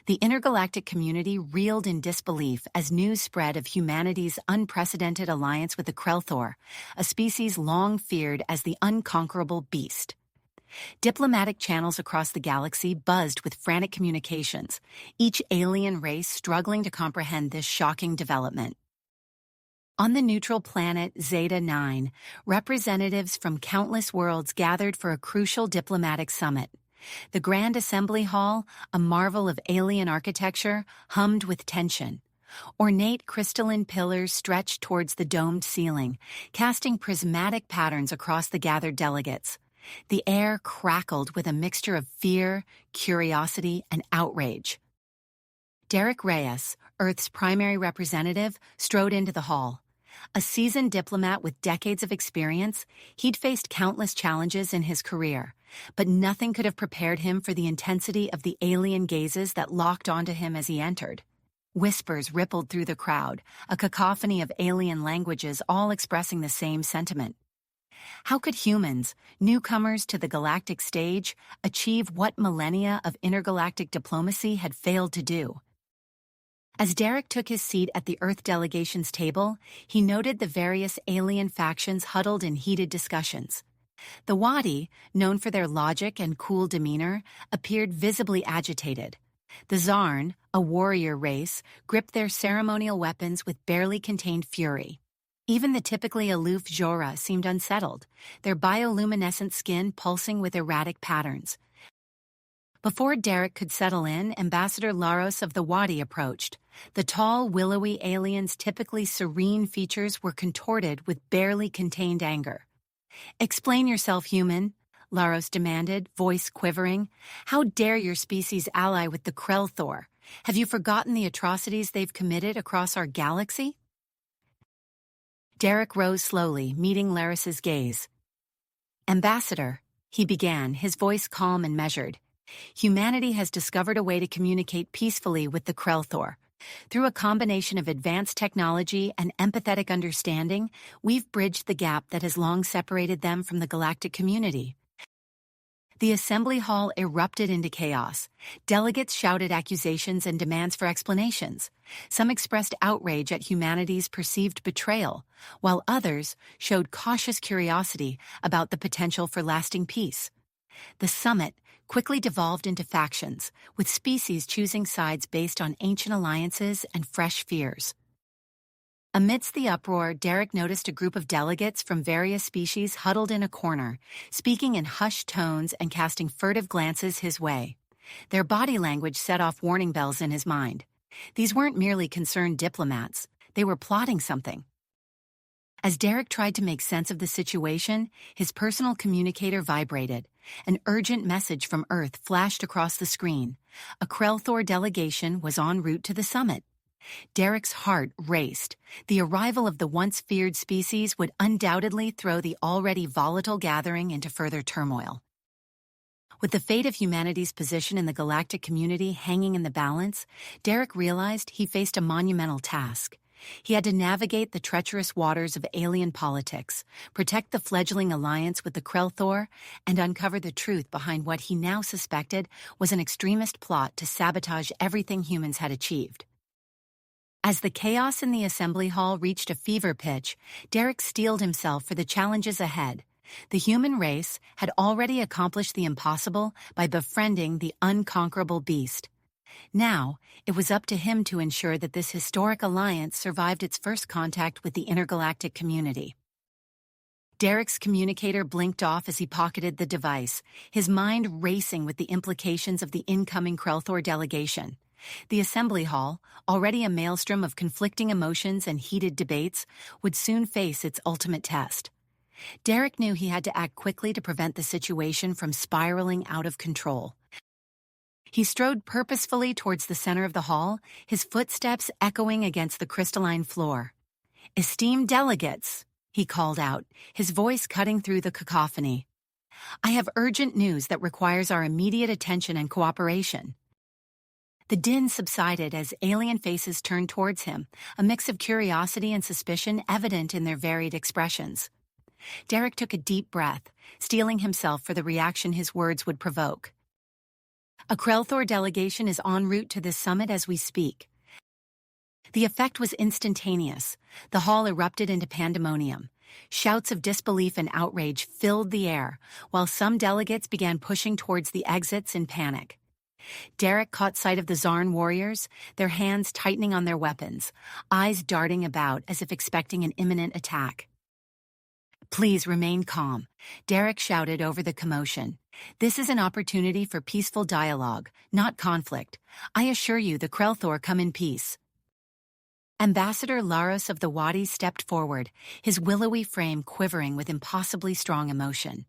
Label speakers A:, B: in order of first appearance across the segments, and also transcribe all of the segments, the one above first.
A: The intergalactic community reeled in disbelief as news spread of humanity's unprecedented alliance with the Krelthor, a species long feared as the unconquerable beast. Diplomatic channels across the galaxy buzzed with frantic communications, each alien race struggling to comprehend this shocking development. On the neutral planet Zeta 9, representatives from countless worlds gathered for a crucial diplomatic summit. The Grand Assembly Hall, a marvel of alien architecture, hummed with tension. Ornate crystalline pillars stretched towards the domed ceiling, casting prismatic patterns across the gathered delegates. The air crackled with a mixture of fear, curiosity, and outrage. Derek Reyes, Earth's primary representative, strode into the hall. A seasoned diplomat with decades of experience, he'd faced countless challenges in his career, but nothing could have prepared him for the intensity of the alien gazes that locked onto him as he entered. Whispers rippled through the crowd, a cacophony of alien languages all expressing the same sentiment. How could humans, newcomers to the galactic stage, achieve what millennia of intergalactic diplomacy had failed to do? As Derek took his seat at the Earth delegation's table, he noted the various alien factions huddled in heated discussions. The Wadi, known for their logic and cool demeanor, appeared visibly agitated. The Zarn, a warrior race, gripped their ceremonial weapons with barely contained fury. Even the typically aloof Jora seemed unsettled, their bioluminescent skin pulsing with erratic patterns. Before Derek could settle in, Ambassador Laros of the Wadi approached. The tall, willowy alien's typically serene features were contorted with barely contained anger. "Explain yourself, human," Laros demanded, voice quivering. "How dare your species ally with the Krelthor? Have you forgotten the atrocities they've committed across our galaxy?" Derek rose slowly, meeting Laros's gaze. "Ambassador," he began, his voice calm and measured, "humanity has discovered a way to communicate peacefully with the Krelthor. Through a combination of advanced technology and empathetic understanding, we've bridged the gap that has long separated them from the galactic community." The assembly hall erupted into chaos. Delegates shouted accusations and demands for explanations. Some expressed outrage at humanity's perceived betrayal, while others showed cautious curiosity about the potential for lasting peace. The summit quickly devolved into factions, with species choosing sides based on ancient alliances and fresh fears. Amidst the uproar, Derek noticed a group of delegates from various species huddled in a corner, speaking in hushed tones and casting furtive glances his way. Their body language set off warning bells in his mind. These weren't merely concerned diplomats, they were plotting something. As Derek tried to make sense of the situation, his personal communicator vibrated. An urgent message from Earth flashed across the screen. A Krelthor delegation was en route to the summit. Derek's heart raced. The arrival of the once feared species would undoubtedly throw the already volatile gathering into further turmoil. With the fate of humanity's position in the galactic community hanging in the balance, Derek realized he faced a monumental task. He had to navigate the treacherous waters of alien politics, protect the fledgling alliance with the Krelthor, and uncover the truth behind what he now suspected was an extremist plot to sabotage everything humans had achieved. As the chaos in the assembly hall reached a fever pitch, Derek steeled himself for the challenges ahead. The human race had already accomplished the impossible by befriending the unconquerable beast. Now, it was up to him to ensure that this historic alliance survived its first contact with the intergalactic community. Derek's communicator blinked off as he pocketed the device, his mind racing with the implications of the incoming Krelthor delegation. The assembly hall, already a maelstrom of conflicting emotions and heated debates, would soon face its ultimate test. Derek knew he had to act quickly to prevent the situation from spiraling out of control. He strode purposefully towards the center of the hall, his footsteps echoing against the crystalline floor. "Esteemed delegates," he called out, his voice cutting through the cacophony. "I have urgent news that requires our immediate attention and cooperation." The din subsided as alien faces turned towards him, a mix of curiosity and suspicion evident in their varied expressions. Derek took a deep breath, steeling himself for the reaction his words would provoke. A Krelthor delegation is en route to this summit as we speak. The effect was instantaneous. The hall erupted into pandemonium. Shouts of disbelief and outrage filled the air, while some delegates began pushing towards the exits in panic. Derek caught sight of the Zarn warriors, their hands tightening on their weapons, eyes darting about as if expecting an imminent attack. "Please remain calm," Derek shouted over the commotion. "This is an opportunity for peaceful dialogue, not conflict. I assure you the Krelthor come in peace." Ambassador Laros of the Wadi stepped forward, his willowy frame quivering with impossibly strong emotion.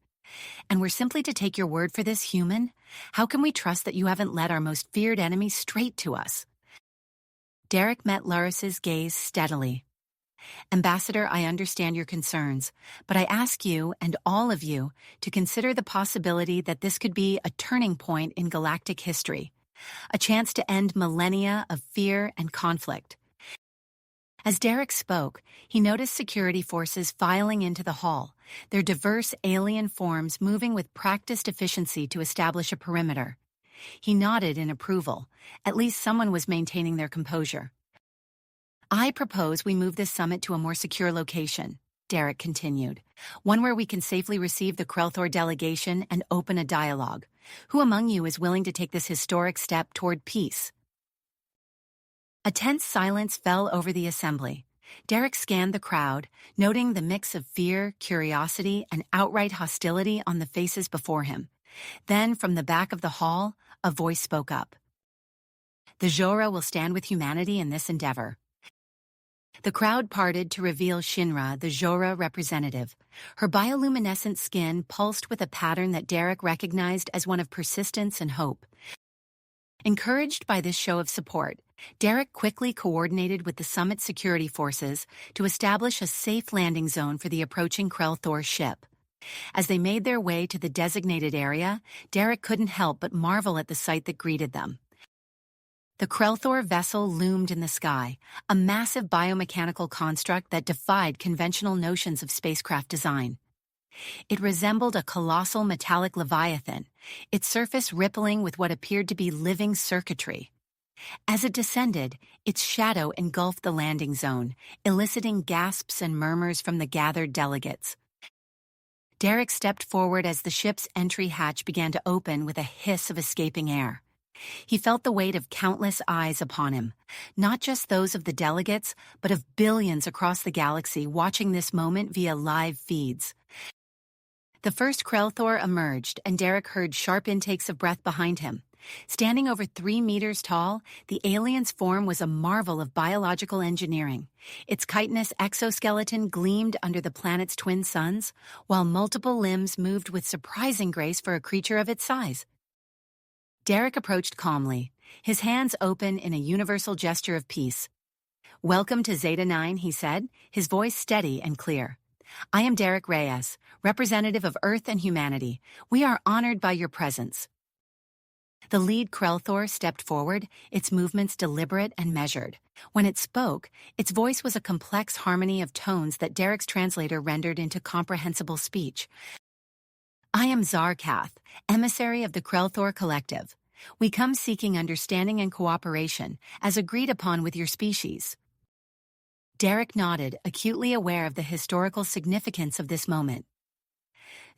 A: "And we're simply to take your word for this, human? How can we trust that you haven't led our most feared enemy straight to us?" Derek met Laros's gaze steadily. "Ambassador, I understand your concerns, but I ask you, and all of you, to consider the possibility that this could be a turning point in galactic history, a chance to end millennia of fear and conflict." As Derek spoke, he noticed security forces filing into the hall, their diverse alien forms moving with practiced efficiency to establish a perimeter. He nodded in approval. At least someone was maintaining their composure. "I propose we move this summit to a more secure location," Derek continued, "one where we can safely receive the Krelthor delegation and open a dialogue. Who among you is willing to take this historic step toward peace?" A tense silence fell over the assembly. Derek scanned the crowd, noting the mix of fear, curiosity, and outright hostility on the faces before him. Then, from the back of the hall, a voice spoke up. "The Jora will stand with humanity in this endeavor." The crowd parted to reveal Shinra, the Jora representative. Her bioluminescent skin pulsed with a pattern that Derek recognized as one of persistence and hope. Encouraged by this show of support, Derek quickly coordinated with the summit security forces to establish a safe landing zone for the approaching Krelthor ship. As they made their way to the designated area, Derek couldn't help but marvel at the sight that greeted them. The Krelthor vessel loomed in the sky, a massive biomechanical construct that defied conventional notions of spacecraft design. It resembled a colossal metallic leviathan, its surface rippling with what appeared to be living circuitry. As it descended, its shadow engulfed the landing zone, eliciting gasps and murmurs from the gathered delegates. Derek stepped forward as the ship's entry hatch began to open with a hiss of escaping air. He felt the weight of countless eyes upon him, not just those of the delegates, but of billions across the galaxy watching this moment via live feeds. The first Krelthor emerged, and Derek heard sharp intakes of breath behind him. Standing over 3 meters tall, the alien's form was a marvel of biological engineering. Its chitinous exoskeleton gleamed under the planet's twin suns, while multiple limbs moved with surprising grace for a creature of its size. Derek approached calmly, his hands open in a universal gesture of peace. "Welcome to Zeta 9, he said, his voice steady and clear. "I am Derek Reyes, representative of Earth and humanity. We are honored by your presence." The lead Krelthor stepped forward, its movements deliberate and measured. When it spoke, its voice was a complex harmony of tones that Derek's translator rendered into comprehensible speech. "I am Zarkath, emissary of the Krelthor Collective. We come seeking understanding and cooperation, as agreed upon with your species." Derek nodded, acutely aware of the historical significance of this moment.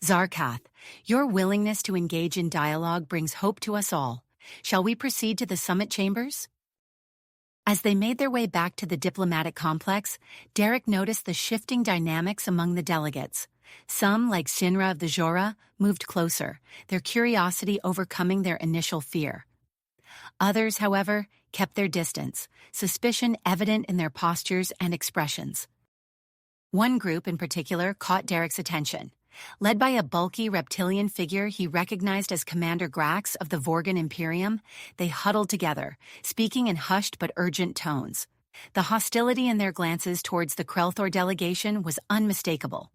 A: "Zarkath, your willingness to engage in dialogue brings hope to us all. Shall we proceed to the summit chambers?" As they made their way back to the diplomatic complex, Derek noticed the shifting dynamics among the delegates. Some, like Shinra of the Jora, moved closer, their curiosity overcoming their initial fear. Others, however, kept their distance, suspicion evident in their postures and expressions. One group in particular caught Derek's attention. Led by a bulky reptilian figure he recognized as Commander Grax of the Vorgan Imperium, they huddled together, speaking in hushed but urgent tones. The hostility in their glances towards the Krelthor delegation was unmistakable.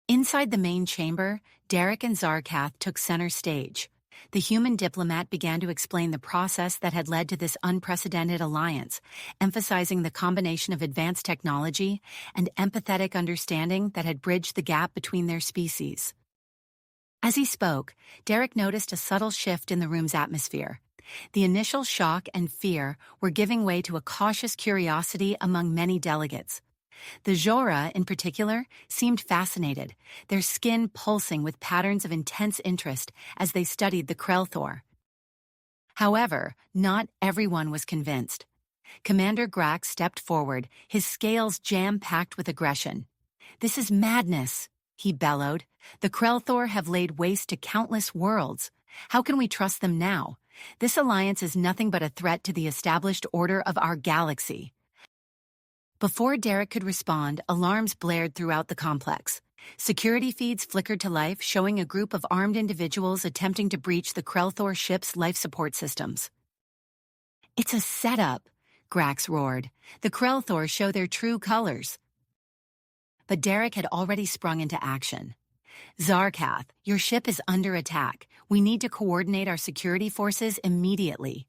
A: Inside the main chamber, Derek and Zarkath took center stage. The human diplomat began to explain the process that had led to this unprecedented alliance, emphasizing the combination of advanced technology and empathetic understanding that had bridged the gap between their species. As he spoke, Derek noticed a subtle shift in the room's atmosphere. The initial shock and fear were giving way to a cautious curiosity among many delegates. The Jora, in particular, seemed fascinated, their skin pulsing with patterns of intense interest as they studied the Krelthor. However, not everyone was convinced. Commander Grax stepped forward, his scales jam-packed with aggression. "This is madness," he bellowed. "The Krelthor have laid waste to countless worlds. How can we trust them now? This alliance is nothing but a threat to the established order of our galaxy." Before Derek could respond, alarms blared throughout the complex. Security feeds flickered to life, showing a group of armed individuals attempting to breach the Krelthor ship's life support systems. "It's a setup," Grax roared. "The Krelthor show their true colors." But Derek had already sprung into action. "Zarkath, your ship is under attack. We need to coordinate our security forces immediately."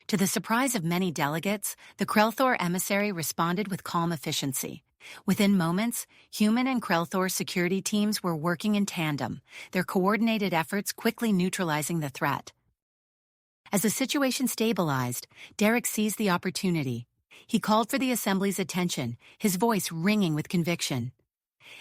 A: To the surprise of many delegates, the Krelthor emissary responded with calm efficiency. Within moments, human and Krelthor security teams were working in tandem, their coordinated efforts quickly neutralizing the threat. As the situation stabilized, Derek seized the opportunity. He called for the assembly's attention, his voice ringing with conviction.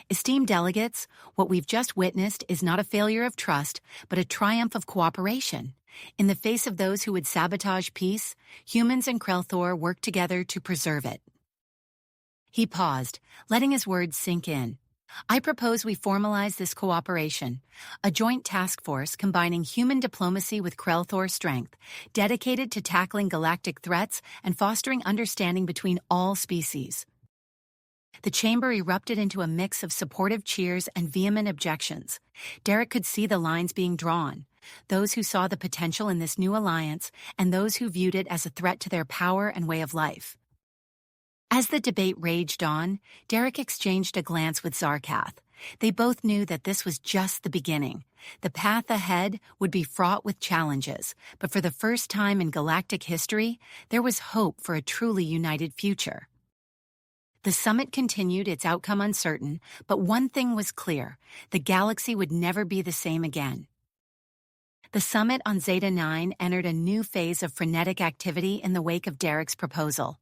A: "Esteemed delegates, what we've just witnessed is not a failure of trust, but a triumph of cooperation. In the face of those who would sabotage peace, humans and Krelthor work together to preserve it." He paused, letting his words sink in. "I propose we formalize this cooperation, a joint task force combining human diplomacy with Krelthor strength, dedicated to tackling galactic threats and fostering understanding between all species." The chamber erupted into a mix of supportive cheers and vehement objections. Derek could see the lines being drawn, those who saw the potential in this new alliance and those who viewed it as a threat to their power and way of life. As the debate raged on, Derek exchanged a glance with Zarkath. They both knew that this was just the beginning. The path ahead would be fraught with challenges, but for the first time in galactic history, there was hope for a truly united future. The summit continued, its outcome uncertain, but one thing was clear: the galaxy would never be the same again. The summit on Zeta 9 entered a new phase of frenetic activity in the wake of Derek's proposal.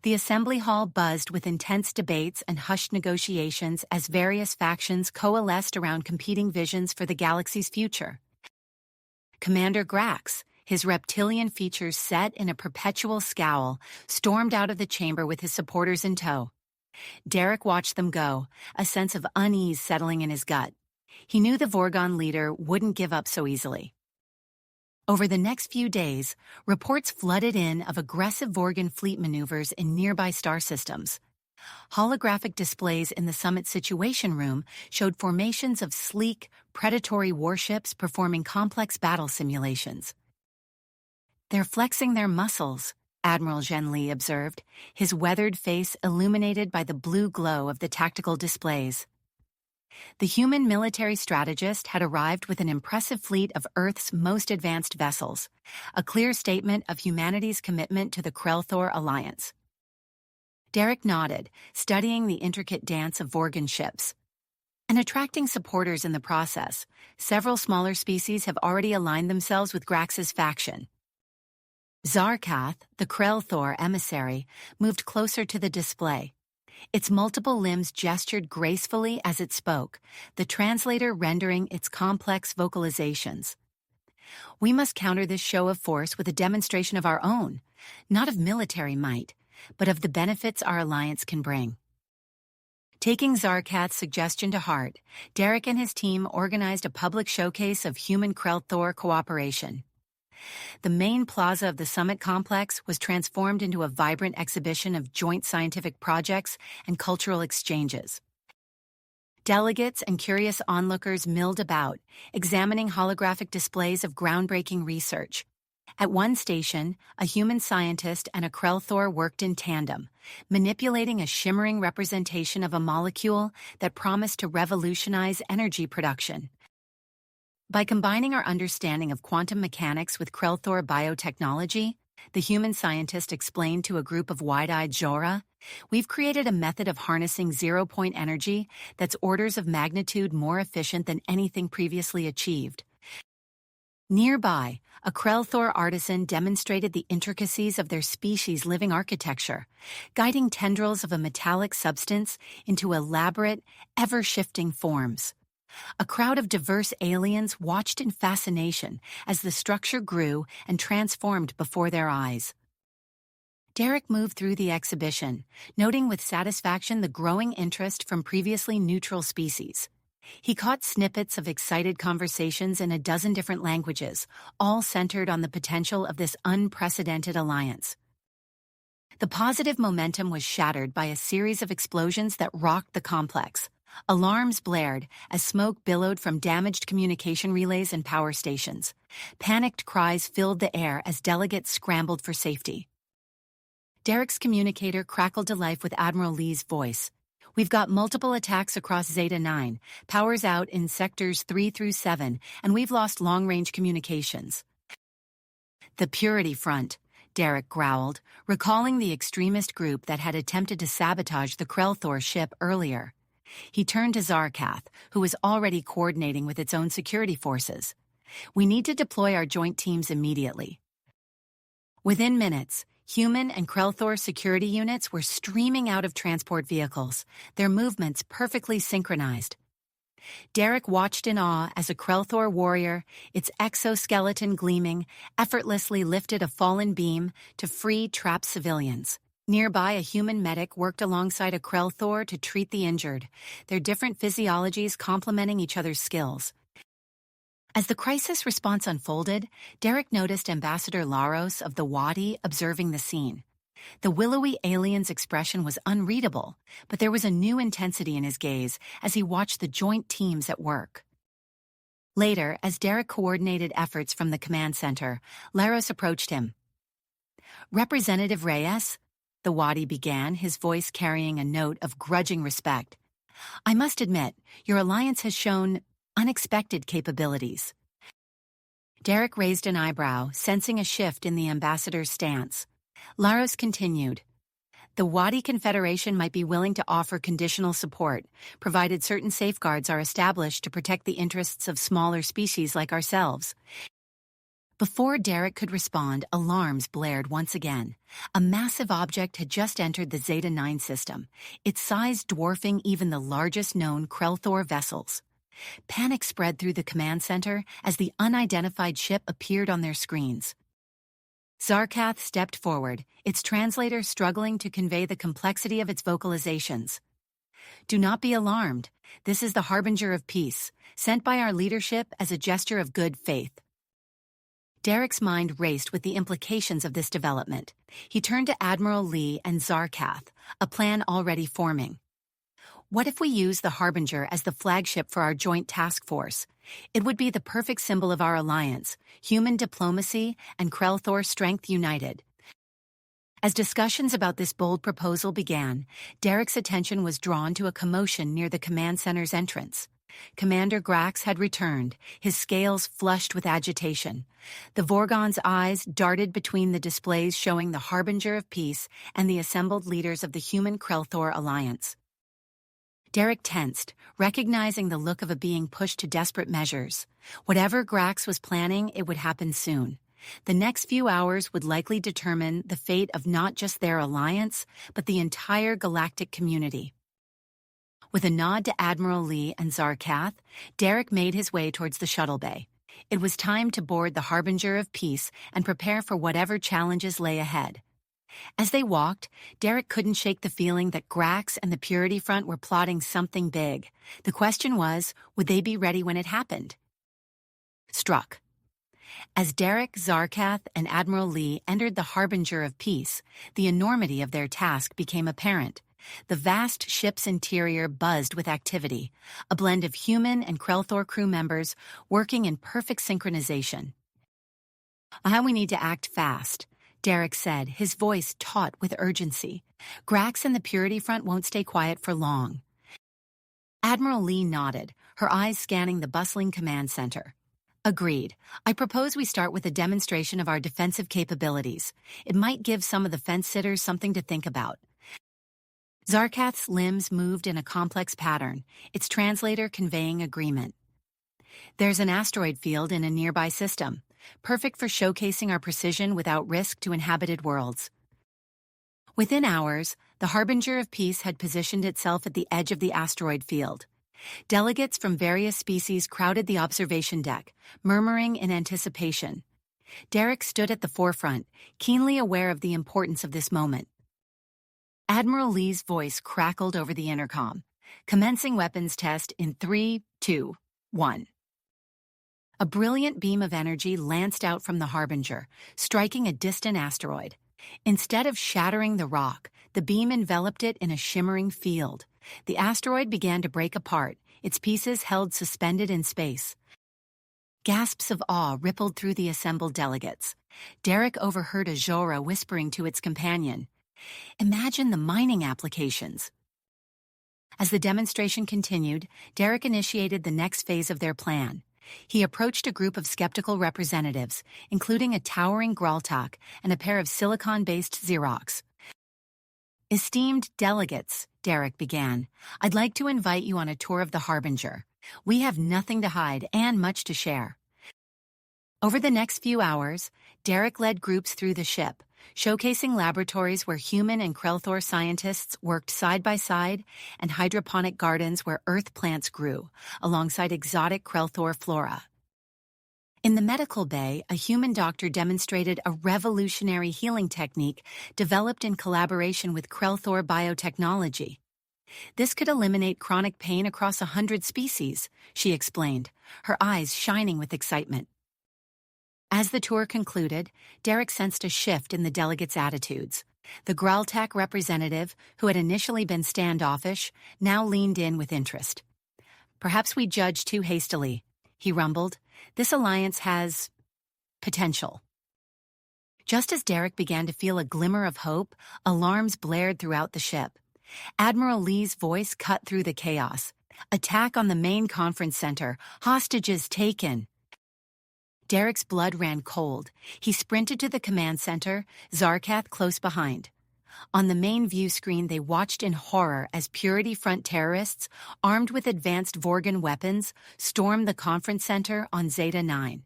A: The assembly hall buzzed with intense debates and hushed negotiations as various factions coalesced around competing visions for the galaxy's future. Commander Grax, his reptilian features set in a perpetual scowl, stormed out of the chamber with his supporters in tow. Derek watched them go, a sense of unease settling in his gut. He knew the Vorgon leader wouldn't give up so easily. Over the next few days, reports flooded in of aggressive Vorgon fleet maneuvers in nearby star systems. Holographic displays in the summit situation room showed formations of sleek, predatory warships performing complex battle simulations. "They're flexing their muscles," Admiral Zhenli observed, his weathered face illuminated by the blue glow of the tactical displays. The human military strategist had arrived with an impressive fleet of Earth's most advanced vessels, a clear statement of humanity's commitment to the Krelthor alliance. Derek nodded, studying the intricate dance of Vorgon ships. And attracting supporters in the process, several smaller species have already aligned themselves with Grax's faction. Zarkath, the Krelthor emissary, moved closer to the display. Its multiple limbs gestured gracefully as it spoke, the translator rendering its complex vocalizations. "We must counter this show of force with a demonstration of our own, not of military might, but of the benefits our alliance can bring." Taking Zarkath's suggestion to heart, Derek and his team organized a public showcase of human Krelthor cooperation. The main plaza of the summit complex was transformed into a vibrant exhibition of joint scientific projects and cultural exchanges. Delegates and curious onlookers milled about, examining holographic displays of groundbreaking research. At one station, a human scientist and a Krelthor worked in tandem, manipulating a shimmering representation of a molecule that promised to revolutionize energy production. By combining our understanding of quantum mechanics with Krelthor biotechnology, the human scientist explained to a group of wide-eyed Jora. We've created a method of harnessing zero-point energy that's orders of magnitude more efficient than anything previously achieved. Nearby, a Krellthor artisan demonstrated the intricacies of their species' living architecture, guiding tendrils of a metallic substance into elaborate, ever-shifting forms. A crowd of diverse aliens watched in fascination as the structure grew and transformed before their eyes. Derek moved through the exhibition, noting with satisfaction the growing interest from previously neutral species. He caught snippets of excited conversations in a dozen different languages, all centered on the potential of this unprecedented alliance. The positive momentum was shattered by a series of explosions that rocked the complex. Alarms blared as smoke billowed from damaged communication relays and power stations. Panicked cries filled the air as delegates scrambled for safety. Derek's communicator crackled to life with Admiral Lee's voice. We've got multiple attacks across Zeta 9, powers out in sectors 3 through 7, and we've lost long-range communications. The Purity Front, Derek growled, recalling the extremist group that had attempted to sabotage the Krellthor ship earlier. He turned to Zarkath, who was already coordinating with its own security forces. We need to deploy our joint teams immediately. Within minutes, human and Krellthor security units were streaming out of transport vehicles, their movements perfectly synchronized. Derek watched in awe as a Krellthor warrior, its exoskeleton gleaming, effortlessly lifted a fallen beam to free trapped civilians. Nearby, a human medic worked alongside a Krellthor to treat the injured, their different physiologies complementing each other's skills. As the crisis response unfolded, Derek noticed Ambassador Laros of the Wadi observing the scene. The willowy alien's expression was unreadable, but there was a new intensity in his gaze as he watched the joint teams at work. Later, as Derek coordinated efforts from the command center, Laros approached him. "Representative Reyes," the Wadi began, his voice carrying a note of grudging respect. "I must admit, your alliance has shown unexpected capabilities." Derek raised an eyebrow, sensing a shift in the ambassador's stance. Laros continued, "The Wadi Confederation might be willing to offer conditional support, provided certain safeguards are established to protect the interests of smaller species like ourselves." Before Derek could respond, alarms blared once again. A massive object had just entered the Zeta 9 system, its size dwarfing even the largest known Krellthor vessels. Panic spread through the command center as the unidentified ship appeared on their screens. Zarkath stepped forward, its translator struggling to convey the complexity of its vocalizations. "Do not be alarmed. This is the harbinger of peace, sent by our leadership as a gesture of good faith." Derek's mind raced with the implications of this development. He turned to Admiral Lee and Zarkath, a plan already forming. "What if we use the Harbinger as the flagship for our joint task force? It would be the perfect symbol of our alliance, human diplomacy and Krellthor strength united." As discussions about this bold proposal began, Derek's attention was drawn to a commotion near the command center's entrance. Commander Grax had returned, his scales flushed with agitation. The Vorgon's eyes darted between the displays showing the Harbinger of Peace and the assembled leaders of the human Krellthor alliance. Derek tensed, recognizing the look of a being pushed to desperate measures. Whatever Grax was planning, it would happen soon. The next few hours would likely determine the fate of not just their alliance, but the entire galactic community. With a nod to Admiral Lee and Zarkath, Derek made his way towards the shuttle bay. It was time to board the Harbinger of Peace and prepare for whatever challenges lay ahead. As they walked, Derek couldn't shake the feeling that Grax and the Purity Front were plotting something big. The question was, would they be ready when it happened? Struck. As Derek, Zarkath, and Admiral Lee entered the Harbinger of Peace, the enormity of their task became apparent. The vast ship's interior buzzed with activity, a blend of human and Krellthor crew members working in perfect synchronization. "We need to act fast," Derek said, his voice taut with urgency. "Grax and the Purity Front won't stay quiet for long." Admiral Lee nodded, her eyes scanning the bustling command center. Agreed. I propose we start with a demonstration of our defensive capabilities. It might give some of the fence-sitters something to think about. Zarkath's limbs moved in a complex pattern, its translator conveying agreement. There's an asteroid field in a nearby system, perfect for showcasing our precision without risk to inhabited worlds. Within hours, the Harbinger of Peace had positioned itself at the edge of the asteroid field. Delegates from various species crowded the observation deck, murmuring in anticipation. Derek stood at the forefront, keenly aware of the importance of this moment. Admiral Lee's voice crackled over the intercom, commencing weapons test in 3, 2, 1. A brilliant beam of energy lanced out from the Harbinger, striking a distant asteroid. Instead of shattering the rock, the beam enveloped it in a shimmering field. The asteroid began to break apart, its pieces held suspended in space. Gasps of awe rippled through the assembled delegates. Derek overheard Azora whispering to its companion, "Imagine the mining applications." As the demonstration continued, Derek initiated the next phase of their plan. He approached a group of skeptical representatives, including a towering Graltak and a pair of silicon-based Xerox. "Esteemed delegates," Derek began, "I'd like to invite you on a tour of the Harbinger. We have nothing to hide and much to share." Over the next few hours, Derek led groups through the ship, showcasing laboratories where human and Krelthor scientists worked side by side and hydroponic gardens where earth plants grew, alongside exotic Krelthor flora. In the medical bay, a human doctor demonstrated a revolutionary healing technique developed in collaboration with Krelthor biotechnology. "This could eliminate chronic pain across 100 species," she explained, her eyes shining with excitement. As the tour concluded, Derek sensed a shift in the delegates' attitudes. The Graltak representative, who had initially been standoffish, now leaned in with interest. "Perhaps we judged too hastily," he rumbled. "This alliance has potential." Just as Derek began to feel a glimmer of hope, alarms blared throughout the ship. Admiral Lee's voice cut through the chaos. "Attack on the main conference center. Hostages taken." Derek's blood ran cold. He sprinted to the command center, Zarkath close behind. On the main view screen, they watched in horror as Purity Front terrorists, armed with advanced Vorgan weapons, stormed the conference center on Zeta 9.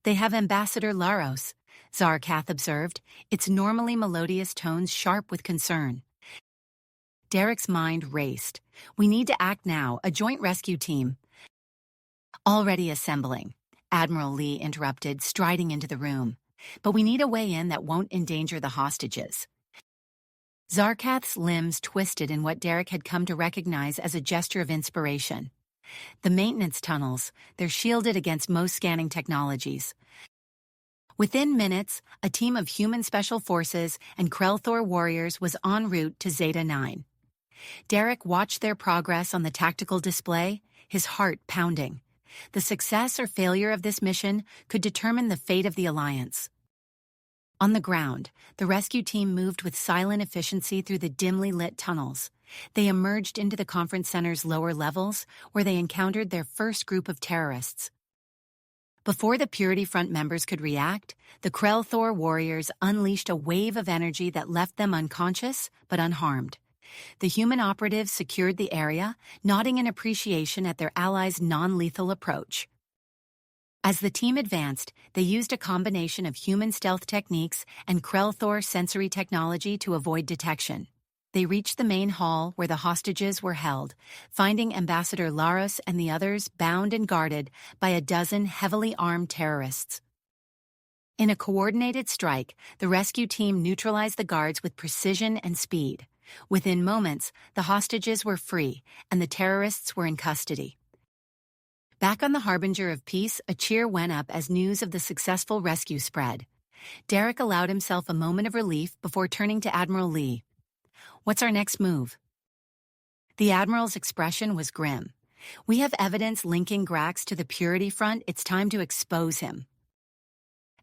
A: "They have Ambassador Laros," Zarkath observed, its normally melodious tones sharp with concern. Derek's mind raced. "We need to act now, a joint rescue team." "Already assembling," Admiral Lee interrupted, striding into the room. "But we need a way in that won't endanger the hostages." Zarkath's limbs twisted in what Derek had come to recognize as a gesture of inspiration. The maintenance tunnels, they're shielded against most scanning technologies. Within minutes, a team of human special forces and Krelthor warriors was en route to Zeta 9. Derek watched their progress on the tactical display, his heart pounding. The success or failure of this mission could determine the fate of the Alliance. On the ground, the rescue team moved with silent efficiency through the dimly lit tunnels. They emerged into the conference center's lower levels, where they encountered their first group of terrorists. Before the Purity Front members could react, the Krelthor warriors unleashed a wave of energy that left them unconscious but unharmed. The human operatives secured the area, nodding in appreciation at their allies' non-lethal approach. As the team advanced, they used a combination of human stealth techniques and Krelthor sensory technology to avoid detection. They reached the main hall where the hostages were held, finding Ambassador Laros and the others bound and guarded by a dozen heavily armed terrorists. In a coordinated strike, the rescue team neutralized the guards with precision and speed. Within moments, the hostages were free, and the terrorists were in custody. Back on the Harbinger of Peace, a cheer went up as news of the successful rescue spread. Derek allowed himself a moment of relief before turning to Admiral Lee. "What's our next move?" The Admiral's expression was grim. "We have evidence linking Grax to the Purity Front. It's time to expose him."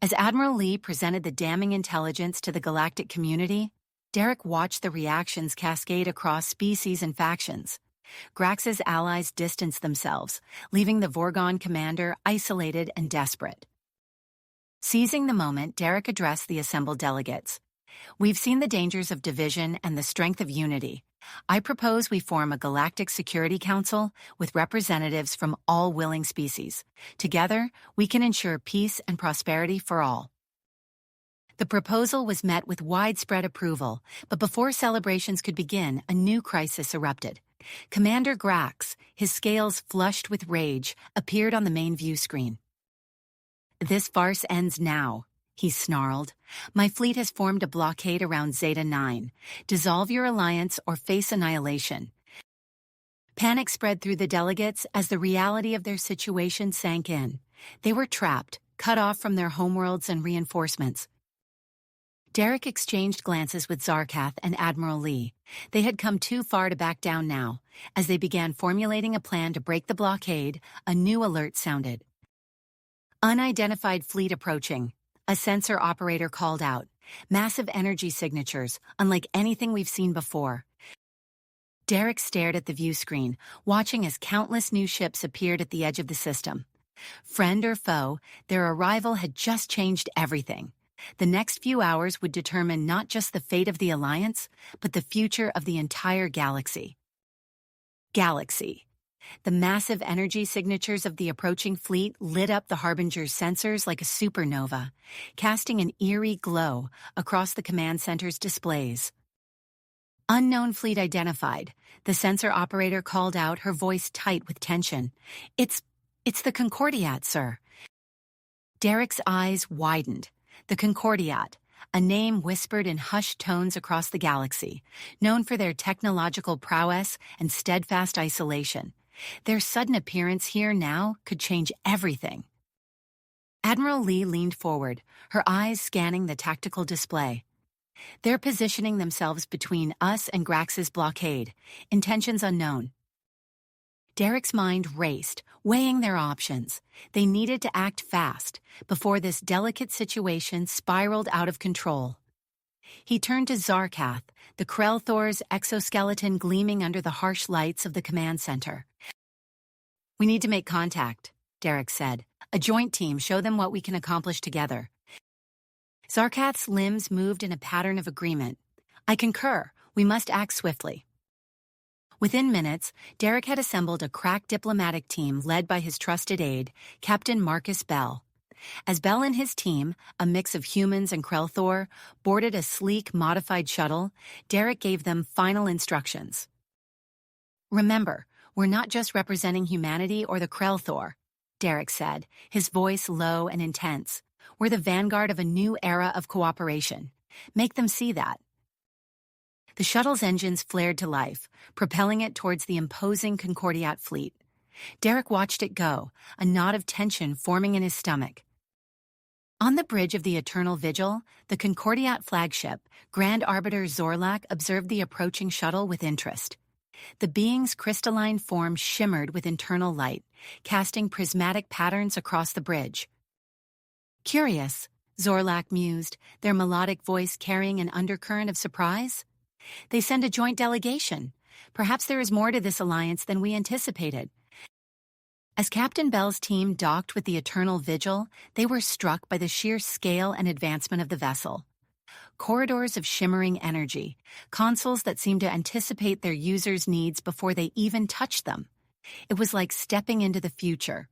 A: As Admiral Lee presented the damning intelligence to the galactic community, Derek watched the reactions cascade across species and factions. Grax's allies distanced themselves, leaving the Vorgon commander isolated and desperate. Seizing the moment, Derek addressed the assembled delegates. "We've seen the dangers of division and the strength of unity. I propose we form a galactic security council with representatives from all willing species. Together, we can ensure peace and prosperity for all." The proposal was met with widespread approval, but before celebrations could begin, a new crisis erupted. Commander Grax, his scales flushed with rage, appeared on the main view screen. "This farce ends now," he snarled. "My fleet has formed a blockade around Zeta 9. Dissolve your alliance or face annihilation." Panic spread through the delegates as the reality of their situation sank in. They were trapped, cut off from their homeworlds and reinforcements. Derek exchanged glances with Zarkath and Admiral Lee. They had come too far to back down now. As they began formulating a plan to break the blockade, a new alert sounded. "Unidentified fleet approaching," a sensor operator called out. "Massive energy signatures, unlike anything we've seen before." Derek stared at the view screen, watching as countless new ships appeared at the edge of the system. Friend or foe, their arrival had just changed everything. The next few hours would determine not just the fate of the Alliance, but the future of the entire galaxy. The massive energy signatures of the approaching fleet lit up the Harbinger's sensors like a supernova, casting an eerie glow across the command center's displays. "Unknown fleet identified," the sensor operator called out, her voice tight with tension. It's the Concordiat, sir." Derek's eyes widened. The Concordiat, a name whispered in hushed tones across the galaxy, known for their technological prowess and steadfast isolation. Their sudden appearance here now could change everything. Admiral Lee leaned forward, her eyes scanning the tactical display. "They're positioning themselves between us and Grax's blockade, intentions unknown." Derek's mind raced, weighing their options. They needed to act fast before this delicate situation spiraled out of control. He turned to Zarkath, the Krelthor's exoskeleton gleaming under the harsh lights of the command center. "We need to make contact," Derek said. "A joint team, show them what we can accomplish together." Zarkath's limbs moved in a pattern of agreement. "I concur. We must act swiftly." Within minutes, Derek had assembled a crack diplomatic team led by his trusted aide, Captain Marcus Bell. As Bell and his team, a mix of humans and Krelthor, boarded a sleek, modified shuttle, Derek gave them final instructions. "Remember, we're not just representing humanity or the Krelthor," Derek said, his voice low and intense. "We're the vanguard of a new era of cooperation. Make them see that." The shuttle's engines flared to life, propelling it towards the imposing Concordiat fleet. Derek watched it go, a knot of tension forming in his stomach. On the bridge of the Eternal Vigil, the Concordiat flagship, Grand Arbiter Zorlak observed the approaching shuttle with interest. The being's crystalline form shimmered with internal light, casting prismatic patterns across the bridge. "Curious," Zorlak mused, their melodic voice carrying an undercurrent of surprise. "They send a joint delegation. Perhaps there is more to this alliance than we anticipated." As Captain Bell's team docked with the Eternal Vigil, they were struck by the sheer scale and advancement of the vessel. Corridors of shimmering energy, consoles that seemed to anticipate their users' needs before they even touched them. It was like stepping into the future.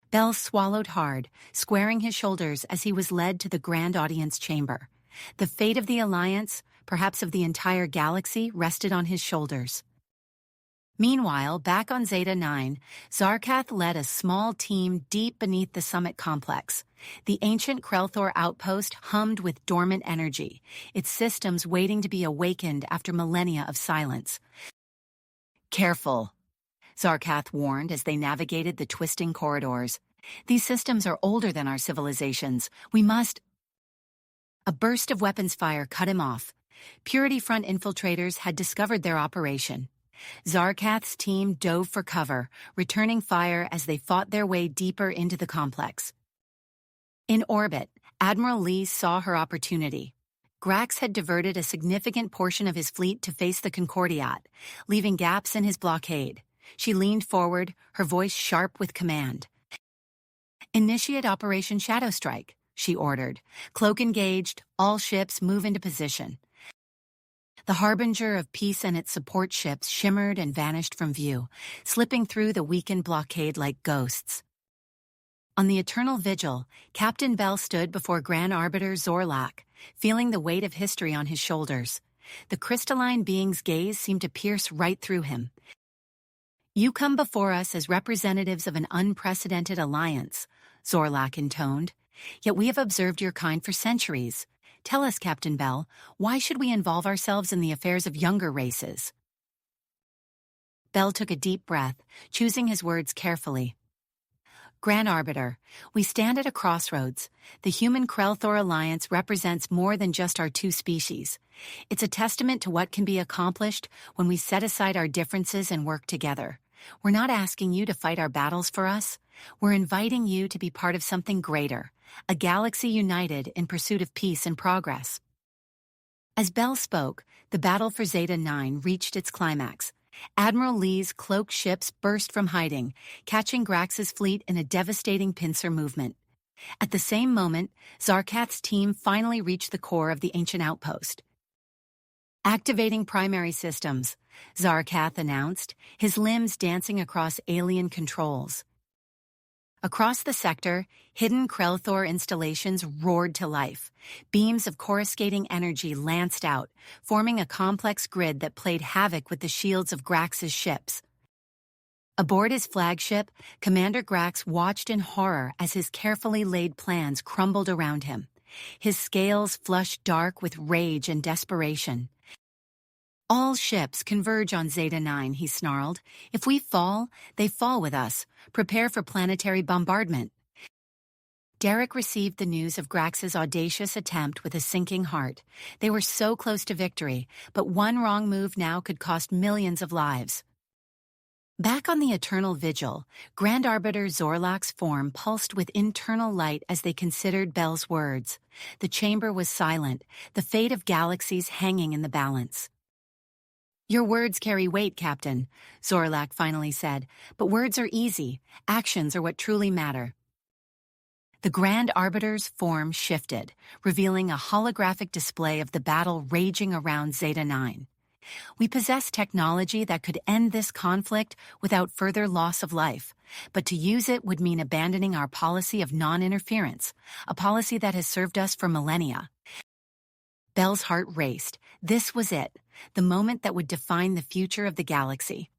A: Bell swallowed hard, squaring his shoulders as he was led to the grand audience chamber. The fate of the Alliance, perhaps of the entire galaxy, rested on his shoulders. Meanwhile, back on Zeta 9, Zarkath led a small team deep beneath the summit complex. The ancient Krelthor outpost hummed with dormant energy, its systems waiting to be awakened after millennia of silence. "Careful," Zarkath warned as they navigated the twisting corridors. "These systems are older than our civilizations. We must—" A burst of weapons fire cut him off. Purity Front infiltrators had discovered their operation. Zarkath's team dove for cover, returning fire as they fought their way deeper into the complex. In orbit, Admiral Lee saw her opportunity. Grax had diverted a significant portion of his fleet to face the Concordiat, leaving gaps in his blockade. She leaned forward, her voice sharp with command. "Initiate Operation Shadow Strike," she ordered. "Cloak engaged, all ships move into position." The harbinger of peace and its support ships shimmered and vanished from view, slipping through the weakened blockade like ghosts. On the eternal vigil, Captain Bell stood before Grand Arbiter Zorlak, feeling the weight of history on his shoulders. The crystalline being's gaze seemed to pierce right through him. "You come before us as representatives of an unprecedented alliance," Zorlak intoned. "Yet we have observed your kind for centuries. Tell us, Captain Bell, why should we involve ourselves in the affairs of younger races?" Bell took a deep breath, choosing his words carefully. "Grand Arbiter, we stand at a crossroads. The Human-Krelthor Alliance represents more than just our two species. It's a testament to what can be accomplished when we set aside our differences and work together. We're not asking you to fight our battles for us. We're inviting you to be part of something greater, a galaxy united in pursuit of peace and progress." As Bell spoke, the battle for Zeta 9 reached its climax. Admiral Lee's cloaked ships burst from hiding, catching Grax's fleet in a devastating pincer movement. At the same moment, Zarkath's team finally reached the core of the ancient outpost. "Activating primary systems," Zarkath announced, his limbs dancing across alien controls. Across the sector, hidden Krelthor installations roared to life. Beams of coruscating energy lanced out, forming a complex grid that played havoc with the shields of Grax's ships. Aboard his flagship, Commander Grax watched in horror as his carefully laid plans crumbled around him. His scales flushed dark with rage and desperation. "All ships converge on Zeta 9, he snarled. "If we fall, they fall with us. Prepare for planetary bombardment." Derek received the news of Grax's audacious attempt with a sinking heart. They were so close to victory, but one wrong move now could cost millions of lives. Back on the Eternal Vigil, Grand Arbiter Zorlak's form pulsed with internal light as they considered Bell's words. The chamber was silent, the fate of galaxies hanging in the balance. "Your words carry weight, Captain," Zorlak finally said, "but words are easy. Actions are what truly matter." The Grand Arbiter's form shifted, revealing a holographic display of the battle raging around Zeta 9. "We possess technology that could end this conflict without further loss of life, but to use it would mean abandoning our policy of non-interference, a policy that has served us for millennia." Bell's heart raced. This was it, the moment that would define the future of the galaxy.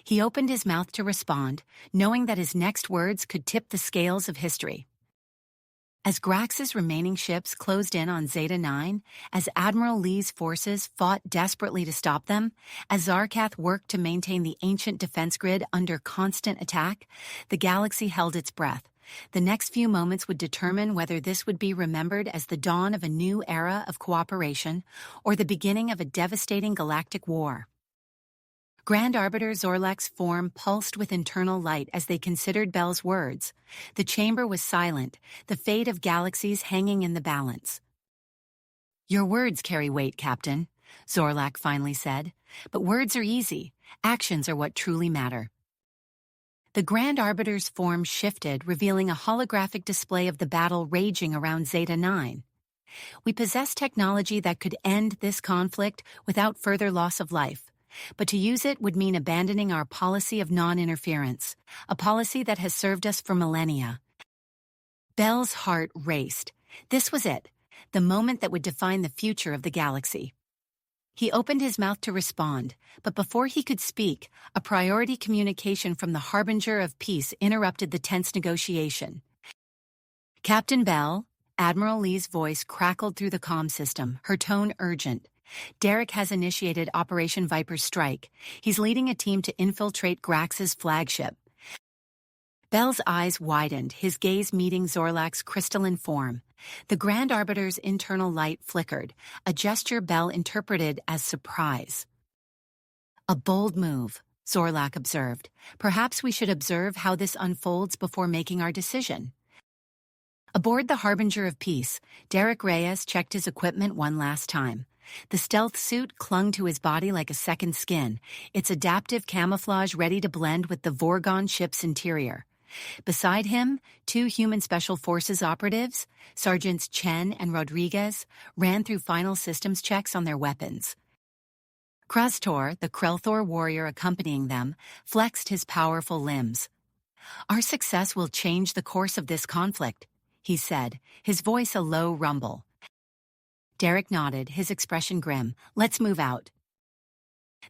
A: He opened his mouth to respond, knowing that his next words could tip the scales of history. As Grax's remaining ships closed in on Zeta 9, as Admiral Lee's forces fought desperately to stop them, as Zarkath worked to maintain the ancient defense grid under constant attack, the galaxy held its breath. The next few moments would determine whether this would be remembered as the dawn of a new era of cooperation or the beginning of a devastating galactic war. Grand Arbiter Zorlak's form pulsed with internal light as they considered Bell's words. The chamber was silent, the fate of galaxies hanging in the balance. "Your words carry weight, Captain," Zorlak finally said, "but words are easy. Actions are what truly matter." The Grand Arbiter's form shifted, revealing a holographic display of the battle raging around Zeta 9. "We possess technology that could end this conflict without further loss of life, but to use it would mean abandoning our policy of non-interference, a policy that has served us for millennia." Bell's heart raced. This was it, the moment that would define the future of the galaxy. He opened his mouth to respond, but before he could speak, a priority communication from the Harbinger of Peace interrupted the tense negotiation. "Captain Bell," Admiral Lee's voice crackled through the comm system, her tone urgent. "Derek has initiated Operation Viper's Strike. He's leading a team to infiltrate Grax's flagship." Bell's eyes widened, his gaze meeting Zorlak's crystalline form. The Grand Arbiter's internal light flickered, a gesture Bell interpreted as surprise. "A bold move," Zorlak observed. "Perhaps we should observe how this unfolds before making our decision." Aboard the Harbinger of Peace, Derek Reyes checked his equipment one last time. The stealth suit clung to his body like a second skin, its adaptive camouflage ready to blend with the Vorgon ship's interior. Beside him, two human special forces operatives, Sergeants Chen and Rodriguez, ran through final systems checks on their weapons. Krastor, the Krelthor warrior accompanying them, flexed his powerful limbs. "Our success will change the course of this conflict," he said, his voice a low rumble. Derek nodded, his expression grim. "Let's move out."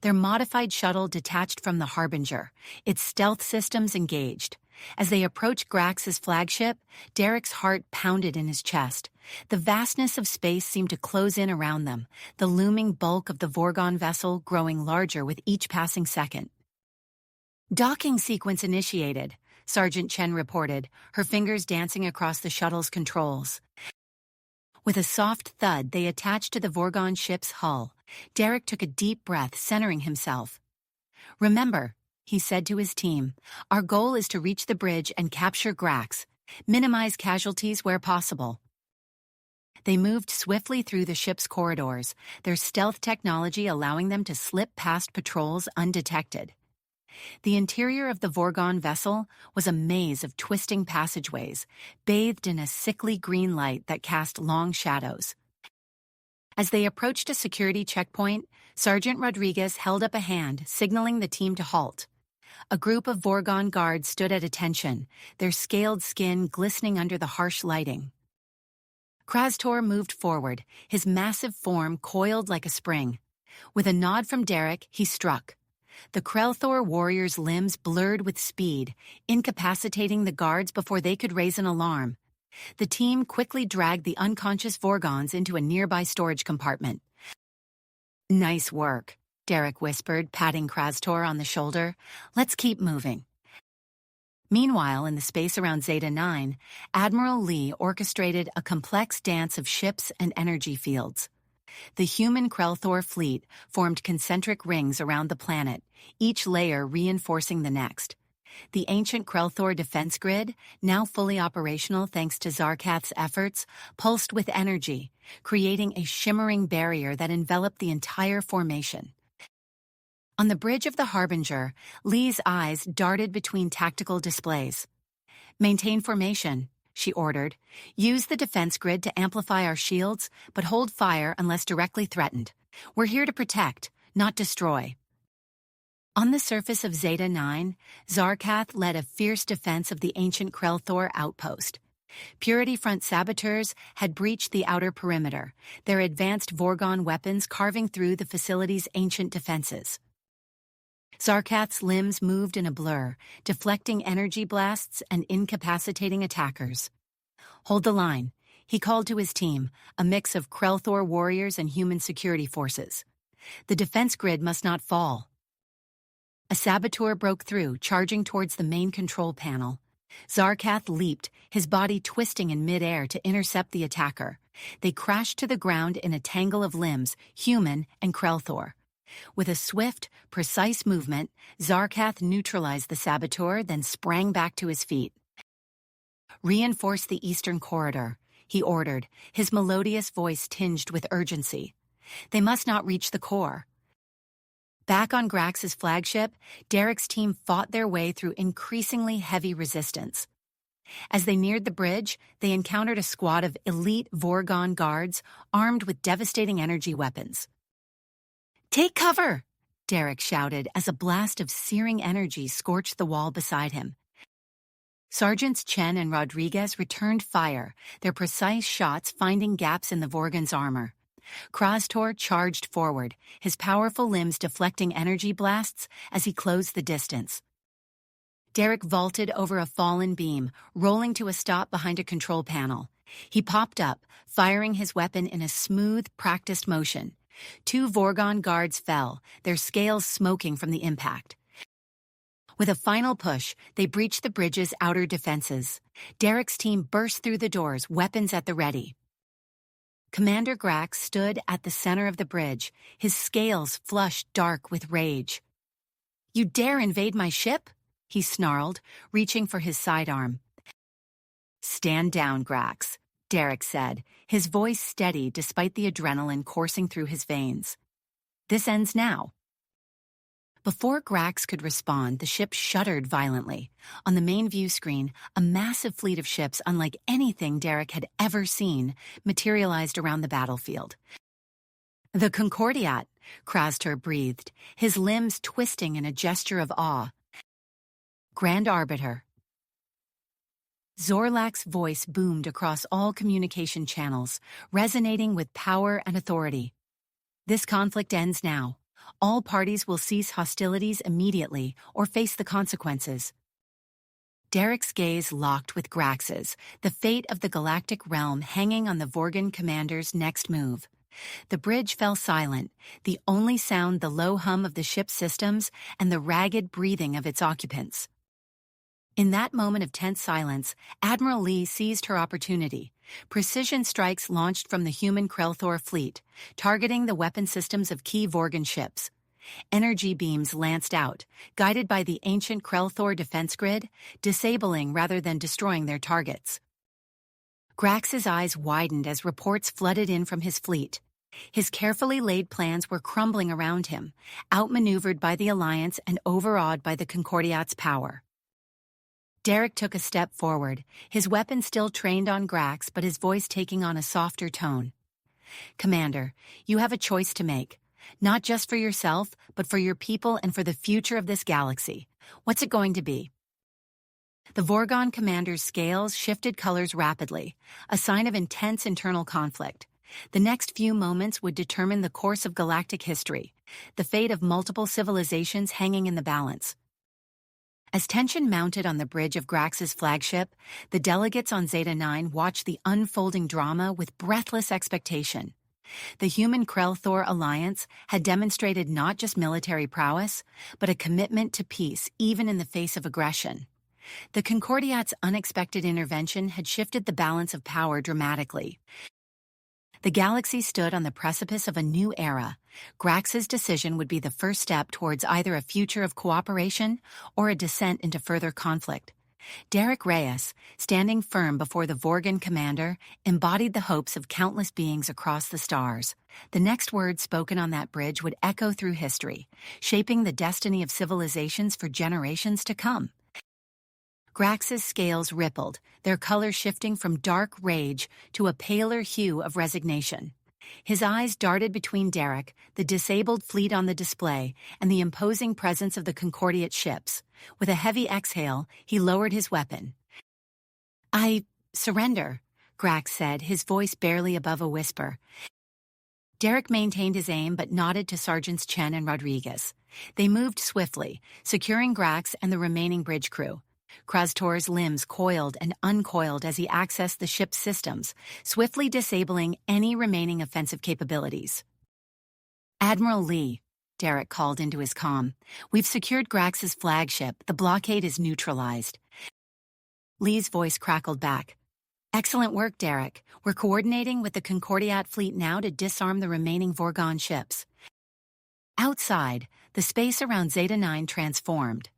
A: Their modified shuttle detached from the Harbinger, its stealth systems engaged. As they approached Grax's flagship, Derek's heart pounded in his chest. The vastness of space seemed to close in around them, the looming bulk of the Vorgon vessel growing larger with each passing second. "Docking sequence initiated," Sergeant Chen reported, her fingers dancing across the shuttle's controls. With a soft thud, they attached to the Vorgon ship's hull. Derek took a deep breath, centering himself. "Remember," he said to his team, "our goal is to reach the bridge and capture Grax. Minimize casualties where possible." They moved swiftly through the ship's corridors, their stealth technology allowing them to slip past patrols undetected. The interior of the Vorgon vessel was a maze of twisting passageways, bathed in a sickly green light that cast long shadows. As they approached a security checkpoint, Sergeant Rodriguez held up a hand, signaling the team to halt. A group of Vorgon guards stood at attention, their scaled skin glistening under the harsh lighting. Krastor moved forward, his massive form coiled like a spring. With a nod from Derek, he struck. The Krelthor warrior's limbs blurred with speed, incapacitating the guards before they could raise an alarm. The team quickly dragged the unconscious Vorgons into a nearby storage compartment. "Nice work," Derek whispered, patting Krastor on the shoulder. "Let's keep moving." Meanwhile, in the space around Zeta 9, Admiral Lee orchestrated a complex dance of ships and energy fields. The human Krelthor fleet formed concentric rings around the planet, each layer reinforcing the next. The ancient Krelthor defense grid, now fully operational thanks to Zarkath's efforts, pulsed with energy, creating a shimmering barrier that enveloped the entire formation. On the bridge of the Harbinger, Lee's eyes darted between tactical displays. "Maintain formation," she ordered. "Use the defense grid to amplify our shields, but hold fire unless directly threatened. We're here to protect, not destroy." On the surface of Zeta 9, Zarkath led a fierce defense of the ancient Krelthor outpost. Purity Front saboteurs had breached the outer perimeter, their advanced Vorgon weapons carving through the facility's ancient defenses. Zarkath's limbs moved in a blur, deflecting energy blasts and incapacitating attackers. "Hold the line," he called to his team, a mix of Krelthor warriors and human security forces. "The defense grid must not fall." A saboteur broke through, charging towards the main control panel. Zarkath leaped, his body twisting in midair to intercept the attacker. They crashed to the ground in a tangle of limbs, human and Krelthor. With a swift, precise movement, Zarkath neutralized the saboteur, then sprang back to his feet. "Reinforce the eastern corridor," he ordered, his melodious voice tinged with urgency. "They must not reach the core." Back on Grax's flagship, Derek's team fought their way through increasingly heavy resistance. As they neared the bridge, they encountered a squad of elite Vorgon guards armed with devastating energy weapons. "Take cover!" Derek shouted as a blast of searing energy scorched the wall beside him. Sergeants Chen and Rodriguez returned fire, their precise shots finding gaps in the Vorgon's armor. Krastor charged forward, his powerful limbs deflecting energy blasts as he closed the distance. Derek vaulted over a fallen beam, rolling to a stop behind a control panel. He popped up, firing his weapon in a smooth, practiced motion. Two Vorgon guards fell, their scales smoking from the impact. With a final push, they breached the bridge's outer defenses. Derek's team burst through the doors, weapons at the ready. Commander Grax stood at the center of the bridge, his scales flushed dark with rage. "You dare invade my ship?" he snarled, reaching for his sidearm. Stand down, Grax, Derek said, his voice steady despite the adrenaline coursing through his veins. This ends now. Before Grax could respond, the ship shuddered violently. On the main view screen, a massive fleet of ships unlike anything Derek had ever seen materialized around the battlefield. The Concordiat, Krastor breathed, his limbs twisting in a gesture of awe. Grand Arbiter. Zorlak's voice boomed across all communication channels, resonating with power and authority. This conflict ends now. All parties will cease hostilities immediately or face the consequences. Derek's gaze locked with Grax's, the fate of the galactic realm hanging on the Vorgan commander's next move. The bridge fell silent, the only sound the low hum of the ship's systems and the ragged breathing of its occupants. In that moment of tense silence, Admiral Lee seized her opportunity. Precision strikes launched from the human Krelthor fleet, targeting the weapon systems of key Vorgan ships. Energy beams lanced out, guided by the ancient Krelthor defense grid, disabling rather than destroying their targets. Grax's eyes widened as reports flooded in from his fleet. His carefully laid plans were crumbling around him, outmaneuvered by the Alliance and overawed by the Concordiat's power. Derek took a step forward, his weapon still trained on Grax but his voice taking on a softer tone. Commander, you have a choice to make, not just for yourself, but for your people and for the future of this galaxy. What's it going to be? The Vorgon commander's scales shifted colors rapidly, a sign of intense internal conflict. The next few moments would determine the course of galactic history, the fate of multiple civilizations hanging in the balance. As tension mounted on the bridge of Grax's flagship, the delegates on Zeta 9 watched the unfolding drama with breathless expectation. The human Krelthor alliance had demonstrated not just military prowess, but a commitment to peace even in the face of aggression. The Concordiat's unexpected intervention had shifted the balance of power dramatically. The galaxy stood on the precipice of a new era. Grax's decision would be the first step towards either a future of cooperation or a descent into further conflict. Derek Reyes, standing firm before the Vorgan commander, embodied the hopes of countless beings across the stars. The next words spoken on that bridge would echo through history, shaping the destiny of civilizations for generations to come. Grax's scales rippled, their color shifting from dark rage to a paler hue of resignation. His eyes darted between Derek, the disabled fleet on the display, and the imposing presence of the Concordiat ships. With a heavy exhale, he lowered his weapon. "I surrender," Grax said, his voice barely above a whisper. Derek maintained his aim but nodded to Sergeants Chen and Rodriguez. They moved swiftly, securing Grax and the remaining bridge crew. Krastor's limbs coiled and uncoiled as he accessed the ship's systems, swiftly disabling any remaining offensive capabilities. "Admiral Lee," Derek called into his comm, "we've secured Grax's flagship. The blockade is neutralized." Lee's voice crackled back. "Excellent work, Derek. We're coordinating with the Concordiat fleet now to disarm the remaining Vorgon ships." Outside, the space around Zeta 9 transformed.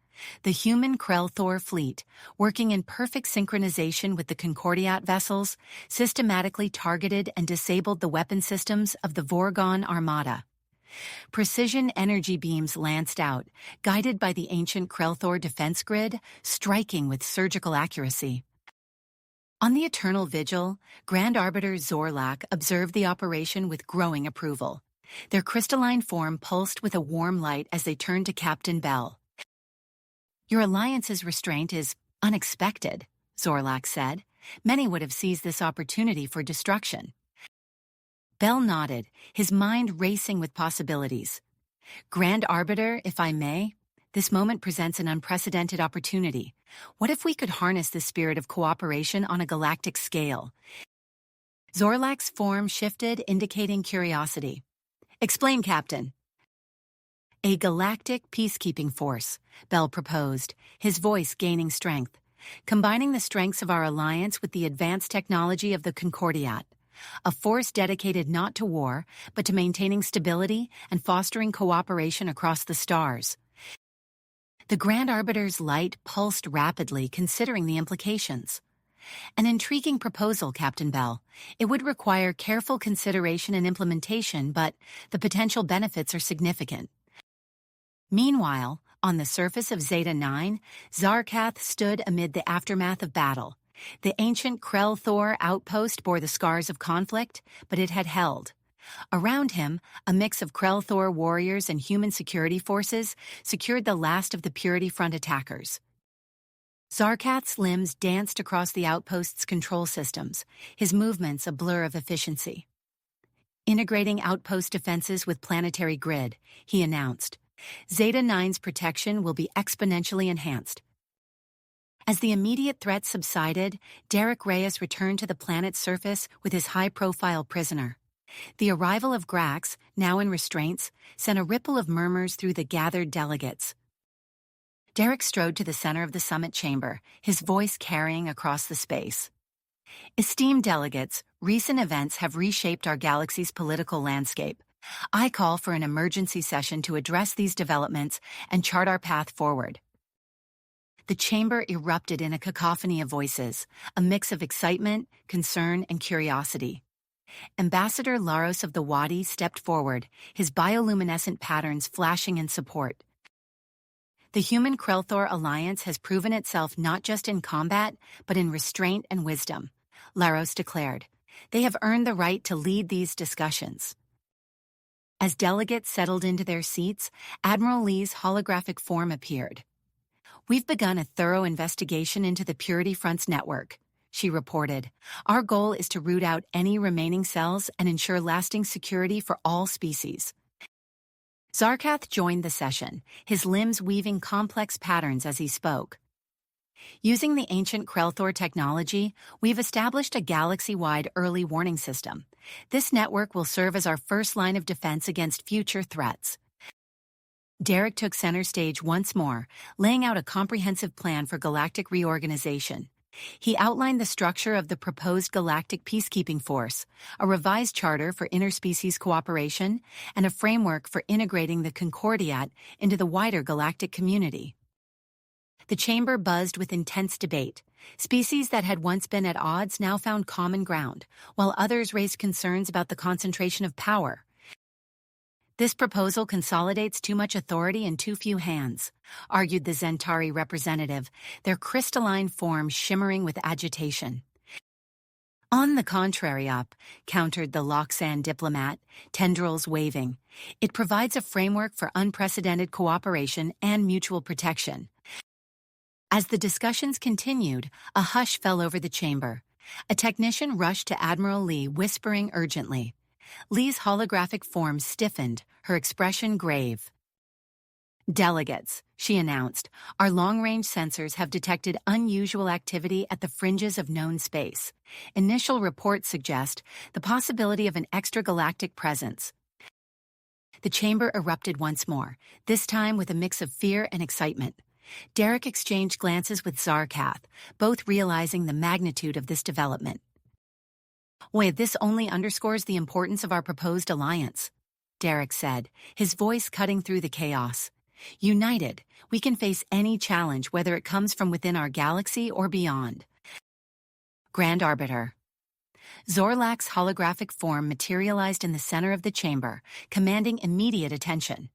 A: The human Krelthor fleet, working in perfect synchronization with the Concordiat vessels, systematically targeted and disabled the weapon systems of the Vorgon armada. Precision energy beams lanced out, guided by the ancient Krelthor defense grid, striking with surgical accuracy. On the Eternal Vigil, Grand Arbiter Zorlak observed the operation with growing approval. Their crystalline form pulsed with a warm light as they turned to Captain Bell. "Your alliance's restraint is unexpected," Zorlak said. "Many would have seized this opportunity for destruction." Bell nodded, his mind racing with possibilities. "Grand Arbiter, if I may, this moment presents an unprecedented opportunity. What if we could harness the spirit of cooperation on a galactic scale?" Zorlak's form shifted, indicating curiosity. "Explain, Captain." "A galactic peacekeeping force," Bell proposed, his voice gaining strength, "combining the strengths of our alliance with the advanced technology of the Concordiat. A force dedicated not to war, but to maintaining stability and fostering cooperation across the stars." The Grand Arbiter's light pulsed rapidly, considering the implications. An intriguing proposal, Captain Bell. It would require careful consideration and implementation, but the potential benefits are significant. Meanwhile, on the surface of Zeta 9, Zarkath stood amid the aftermath of battle. The ancient Krell Thor outpost bore the scars of conflict, but it had held. Around him, a mix of Krell Thor warriors and human security forces secured the last of the Purity Front attackers. Zarkath's limbs danced across the outpost's control systems, his movements a blur of efficiency. Integrating outpost defenses with planetary grid, he announced, Zeta 9's protection will be exponentially enhanced. As the immediate threat subsided, Derek Reyes returned to the planet's surface with his high-profile prisoner. The arrival of Grax, now in restraints, sent a ripple of murmurs through the gathered delegates. Derek strode to the center of the summit chamber, his voice carrying across the space. Esteemed delegates, recent events have reshaped our galaxy's political landscape. I call for an emergency session to address these developments and chart our path forward. The chamber erupted in a cacophony of voices, a mix of excitement, concern, and curiosity. Ambassador Laros of the Wadi stepped forward, his bioluminescent patterns flashing in support. The human Krell-Thor alliance has proven itself not just in combat, but in restraint and wisdom, Laros declared. They have earned the right to lead these discussions. As delegates settled into their seats, Admiral Lee's holographic form appeared. We've begun a thorough investigation into the Purity Front's network, she reported. Our goal is to root out any remaining cells and ensure lasting security for all species. Zarkath joined the session, his limbs weaving complex patterns as he spoke. Using the ancient Krell-Thor technology, we've established a galaxy-wide early warning system. This network will serve as our first line of defense against future threats. Derek took center stage once more, laying out a comprehensive plan for galactic reorganization. He outlined the structure of the proposed Galactic Peacekeeping Force, a revised charter for interspecies cooperation, and a framework for integrating the Concordiat into the wider galactic community. The chamber buzzed with intense debate. Species that had once been at odds now found common ground, while others raised concerns about the concentration of power. This proposal consolidates too much authority in too few hands, argued the Zentari representative, their crystalline form shimmering with agitation. On the contrary, countered the Loxan diplomat, tendrils waving. It provides a framework for unprecedented cooperation and mutual protection. As the discussions continued, a hush fell over the chamber. A technician rushed to Admiral Lee, whispering urgently. Lee's holographic form stiffened, her expression grave. Delegates, she announced, our long-range sensors have detected unusual activity at the fringes of known space. Initial reports suggest the possibility of an extragalactic presence. The chamber erupted once more, this time with a mix of fear and excitement. Derek exchanged glances with Zarkath, both realizing the magnitude of this development. Wait, this only underscores the importance of our proposed alliance, Derek said, his voice cutting through the chaos. United, we can face any challenge, whether it comes from within our galaxy or beyond. Grand Arbiter. Zorlak's holographic form materialized in the center of the chamber, commanding immediate attention.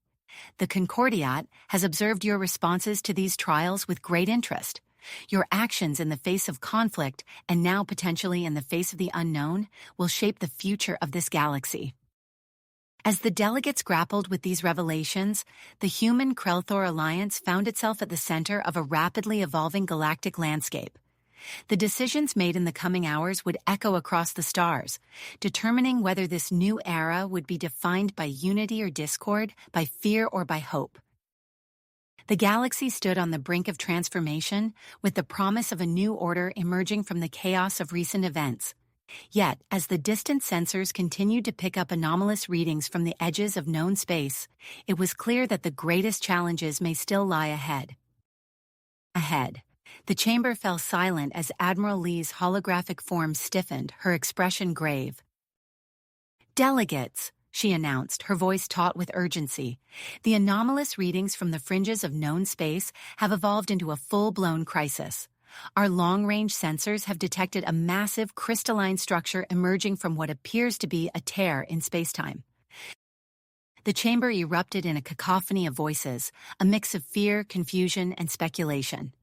A: The Concordiat has observed your responses to these trials with great interest. Your actions in the face of conflict, and now potentially in the face of the unknown, will shape the future of this galaxy. As the delegates grappled with these revelations, the human Krell-Thor alliance found itself at the center of a rapidly evolving galactic landscape. The decisions made in the coming hours would echo across the stars, determining whether this new era would be defined by unity or discord, by fear or by hope. The galaxy stood on the brink of transformation, with the promise of a new order emerging from the chaos of recent events. Yet, as the distant sensors continued to pick up anomalous readings from the edges of known space, it was clear that the greatest challenges may still lie ahead. The chamber fell silent as Admiral Lee's holographic form stiffened, her expression grave. Delegates, she announced, her voice taut with urgency. The anomalous readings from the fringes of known space have evolved into a full-blown crisis. Our long-range sensors have detected a massive crystalline structure emerging from what appears to be a tear in spacetime. The chamber erupted in a cacophony of voices, a mix of fear, confusion, and speculation.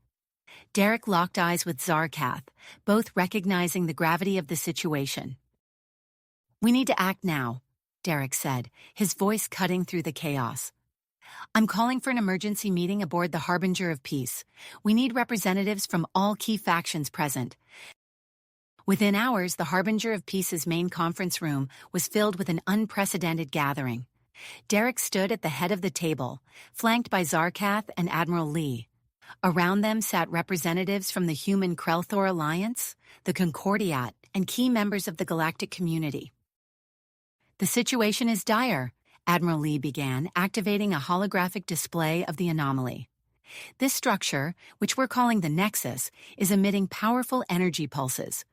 A: Derek locked eyes with Zarkath, both recognizing the gravity of the situation. "We need to act now," Derek said, his voice cutting through the chaos. "I'm calling for an emergency meeting aboard the Harbinger of Peace. We need representatives from all key factions present." Within hours, the Harbinger of Peace's main conference room was filled with an unprecedented gathering. Derek stood at the head of the table, flanked by Zarkath and Admiral Lee. Around them sat representatives from the Human Krelthor Alliance, the Concordiat, and key members of the galactic community. "The situation is dire," Admiral Lee began, activating a holographic display of the anomaly. "This structure, which we're calling the Nexus, is emitting powerful energy pulses.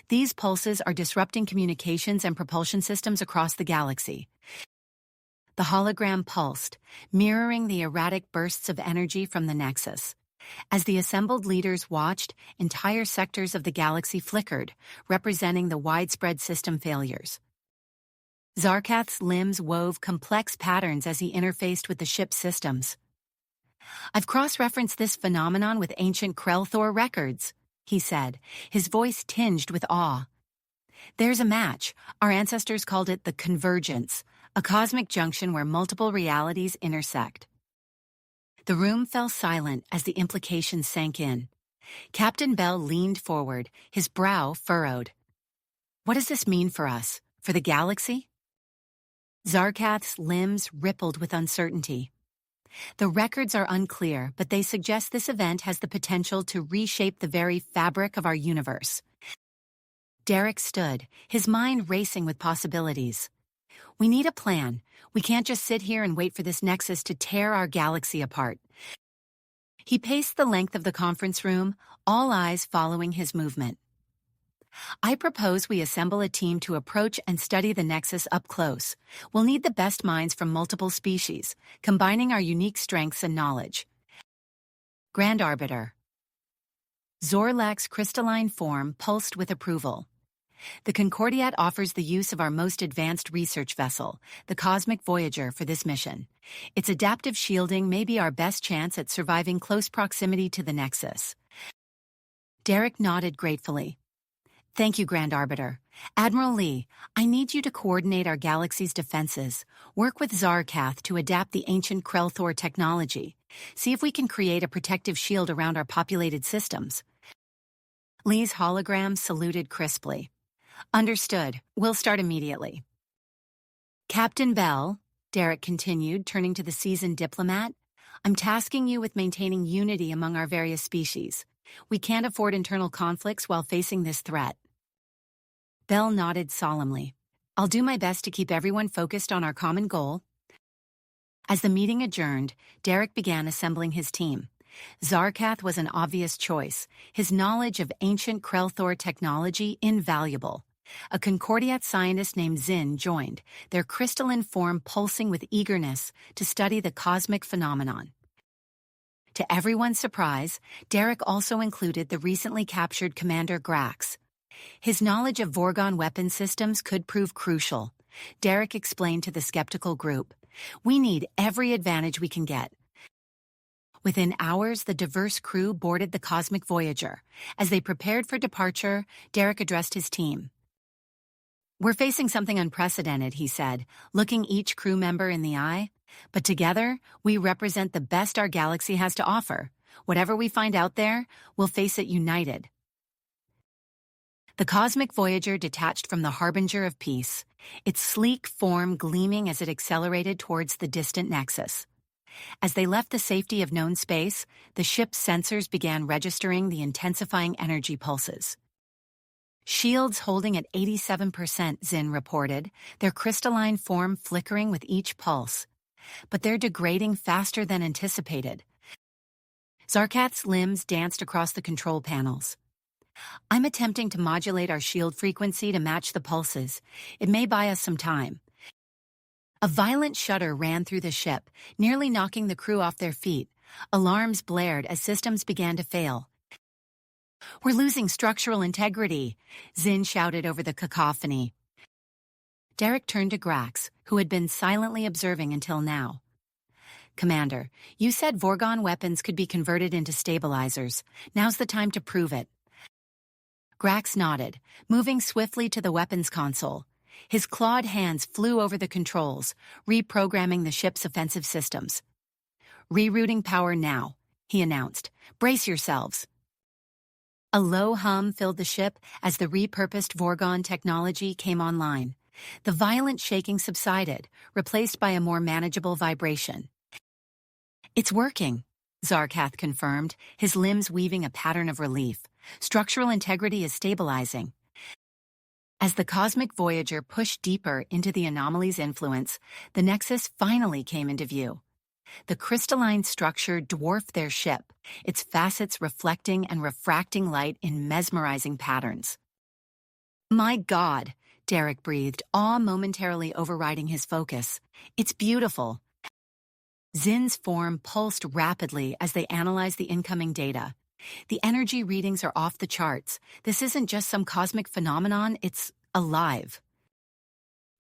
A: These pulses are disrupting communications and propulsion systems across the galaxy." The hologram pulsed, mirroring the erratic bursts of energy from the Nexus. As the assembled leaders watched, entire sectors of the galaxy flickered, representing the widespread system failures. Zarkath's limbs wove complex patterns as he interfaced with the ship's systems. "I've cross-referenced this phenomenon with ancient Krelthor records," he said, his voice tinged with awe. "There's a match. Our ancestors called it the Convergence, a cosmic junction where multiple realities intersect." The room fell silent as the implications sank in. Captain Bell leaned forward, his brow furrowed. "What does this mean for us? For the galaxy?" Zarkath's limbs rippled with uncertainty. "The records are unclear, but they suggest this event has the potential to reshape the very fabric of our universe." Derek stood, his mind racing with possibilities. "We need a plan. We can't just sit here and wait for this nexus to tear our galaxy apart." He paced the length of the conference room, all eyes following his movement. "I propose we assemble a team to approach and study the nexus up close. We'll need the best minds from multiple species, combining our unique strengths and knowledge." Grand Arbiter. Zorlak's crystalline form pulsed with approval. "The Concordiat offers the use of our most advanced research vessel, the Cosmic Voyager, for this mission. Its adaptive shielding may be our best chance at surviving close proximity to the Nexus." Derek nodded gratefully. "Thank you, Grand Arbiter. Admiral Lee, I need you to coordinate our galaxy's defenses. Work with Zarkath to adapt the ancient Krelthor technology. See if we can create a protective shield around our populated systems." Lee's hologram saluted crisply. "Understood. We'll start immediately." "Captain Bell," Derek continued, turning to the seasoned diplomat, "I'm tasking you with maintaining unity among our various species. We can't afford internal conflicts while facing this threat." Bell nodded solemnly. "I'll do my best to keep everyone focused on our common goal." As the meeting adjourned, Derek began assembling his team. Zarkath was an obvious choice, his knowledge of ancient Krelthor technology invaluable. A Concordiat scientist named Zinn joined, their crystalline form pulsing with eagerness to study the cosmic phenomenon. To everyone's surprise, Derek also included the recently captured Commander Grax. His knowledge of Vorgon weapon systems could prove crucial. Derek explained to the skeptical group, "We need every advantage we can get." Within hours, the diverse crew boarded the Cosmic Voyager. As they prepared for departure, Derek addressed his team. "We're facing something unprecedented," he said, looking each crew member in the eye. "But together, we represent the best our galaxy has to offer. Whatever we find out there, we'll face it united." The Cosmic Voyager detached from the Harbinger of Peace, its sleek form gleaming as it accelerated towards the distant Nexus. As they left the safety of known space, the ship's sensors began registering the intensifying energy pulses. "Shields holding at 87%, Zinn reported, their crystalline form flickering with each pulse. But they're degrading faster than anticipated." Zarkath's limbs danced across the control panels. "I'm attempting to modulate our shield frequency to match the pulses. It may buy us some time." A violent shudder ran through the ship, nearly knocking the crew off their feet. Alarms blared as systems began to fail. We're losing structural integrity, Zinn shouted over the cacophony. Derek turned to Grax, who had been silently observing until now. Commander, you said Vorgon weapons could be converted into stabilizers. Now's the time to prove it. Grax nodded, moving swiftly to the weapons console. His clawed hands flew over the controls, reprogramming the ship's offensive systems. Rerouting power now, he announced. Brace yourselves. A low hum filled the ship as the repurposed Vorgon technology came online. The violent shaking subsided, replaced by a more manageable vibration. It's working, Zarkath confirmed, his limbs weaving a pattern of relief. Structural integrity is stabilizing. As the cosmic Voyager pushed deeper into the anomaly's influence, the Nexus finally came into view. The crystalline structure dwarfed their ship, its facets reflecting and refracting light in mesmerizing patterns. My God, Derek breathed, awe momentarily overriding his focus. It's beautiful. Zinn's form pulsed rapidly as they analyzed the incoming data. The energy readings are off the charts. This isn't just some cosmic phenomenon, it's alive.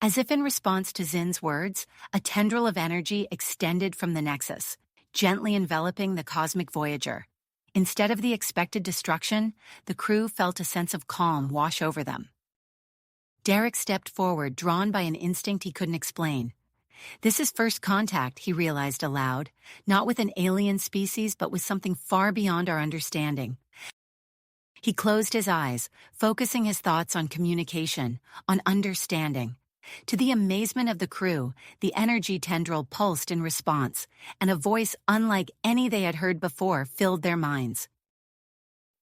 A: As if in response to Zinn's words, a tendril of energy extended from the Nexus, gently enveloping the cosmic Voyager. Instead of the expected destruction, the crew felt a sense of calm wash over them. Derek stepped forward, drawn by an instinct he couldn't explain. This is first contact, he realized aloud, not with an alien species, but with something far beyond our understanding. He closed his eyes, focusing his thoughts on communication, on understanding. To the amazement of the crew, the energy tendril pulsed in response, and a voice unlike any they had heard before filled their minds.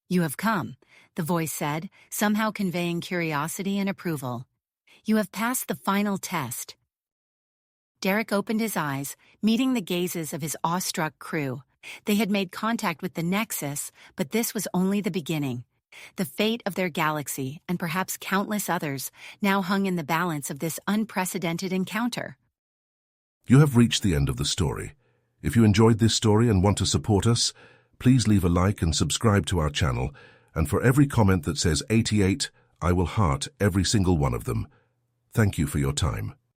A: You have come, the voice said, somehow conveying curiosity and approval. You have passed the final test. Derek opened his eyes, meeting the gazes of his awestruck crew. They had made contact with the Nexus, but this was only the beginning. The fate of their galaxy, and perhaps countless others, now hung in the balance of this unprecedented encounter.
B: You have reached the end of the story. If you enjoyed this story and want to support us, please leave a like and subscribe to our channel, and for every comment that says 88, I will heart every single one of them. Thank you for your time.